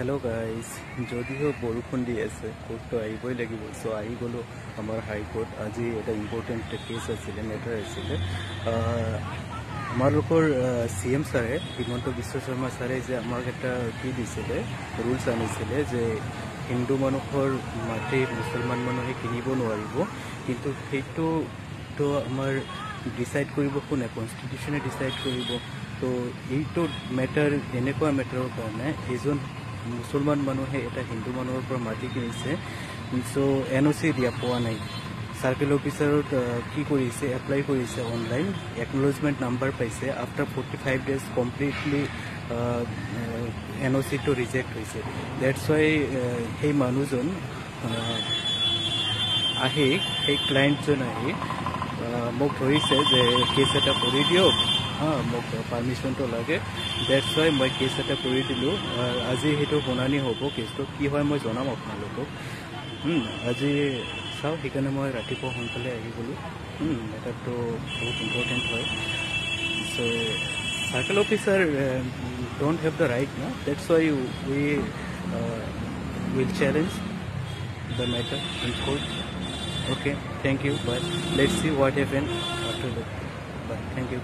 hello guys যদিও বৰষুণ দি আছে কোৰ্টটো আহিবই লাগিব সো আহি গলো আমাৰ হাই কোৰ্ট আজি এটা ইম্পৰ্টেন্ট কেছ আছিল মেটাৰ আছিল আমালোকৰ সিএম ছাৰে হিমন্ত বিশ্ব শৰ্মা ছাৰে যে আমাক এটা কি দিছিলে ৰুলছ আনিছিলে যে হিন্দু মানুহৰ মাটি মুছলমান মানুহে কিনিব নোৱাৰিব কিন্তু সেইটো তো আমাৰ ডিসাইড কৰিব কোনে কনস্টিটিউশনে ডিসাইড কৰিব তো এইটো মেটাৰ এনেকুৱা মেটাৰৰ কাৰণে এজন মুছলমান মানুহে এটা হিন্দু মানুহৰ পৰা মাটি কিনিছে সো এনওসি দিয়া পোৱা নাই সাৰ্কেল অফিচাৰত কি কৰিছে এপ্লাই কৰিছে অনলাইন একনলেজমেন্ট নাম্বাৰ পাইছে আফটাৰ 45 ডেজ কমপ্লিটলি এনওসি টো ৰিজেক্ট হৈছে দ্যাটস ওয়াই সেই মানুহজন আহি সেই ক্লায়েণ্টজন আহি মোক ধৰিছে যে কেছ এটা কৰি দিয়ক মোক পাৰ্মিশনটো লাগে দ্যাটস ওয়াই মই কেছ এটা কৰি দিলো আজি হেতু শুনানি হ'ব কেছটো কি হয় মই জনাম আপোনালোকক আজি চাও সেইকাৰণে মই ৰাতিপুৱা সোনকালে আহি গলো এটাতো বহুত ইম্পৰ্টেণ্ট হয় so circle officer don't have the right na that's why we will challenge the matter in court okay thank you but let's see what happens after that but thank you